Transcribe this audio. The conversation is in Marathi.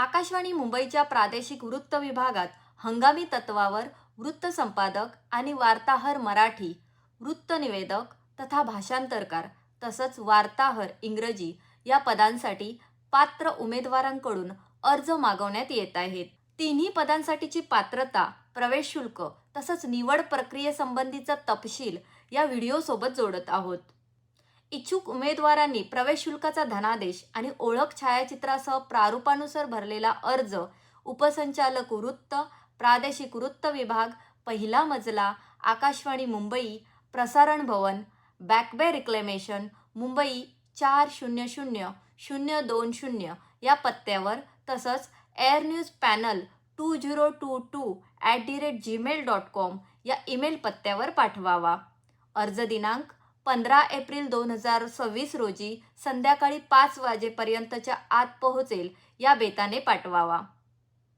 आकाशवाणी मुंबईच्या प्रादेशिक वृत्त विभागात हंगामी तत्वावर वृत्त संपादक आणि वार्ताहर मराठी, वृत्तनिवेदक तथा भाषांतरकार तसंच वार्ताहर इंग्रजी या पदांसाठी पात्र उमेदवारांकडून अर्ज मागवण्यात येत आहेत. तिन्ही पदांसाठीची पात्रता, प्रवेश शुल्क तसंच निवड प्रक्रियेसंबंधीचा तपशील या व्हिडिओसोबत जोडत आहोत. इच्छुक उमेदवारांनी प्रवेश शुल्काचा धनादेश आणि ओळख छायाचित्रासह प्रारूपानुसार भरलेला अर्ज उपसंचालक वृत्त, प्रादेशिक वृत्त विभाग, पहिला मजला, आकाशवाणी मुंबई, प्रसारण भवन, बॅक बे रिक्लेमेशन, मुंबई 400020 या पत्त्यावर तसंच एअर न्यूज पॅनल 2022@gmail.com या ईमेल पत्त्यावर पाठवावा. अर्ज दिनांक 15 एप्रिल 2026 रोजी संध्याकाळी 5 वाजेपर्यंतच्या आत पोहोचेल या बेताने पाठवावा.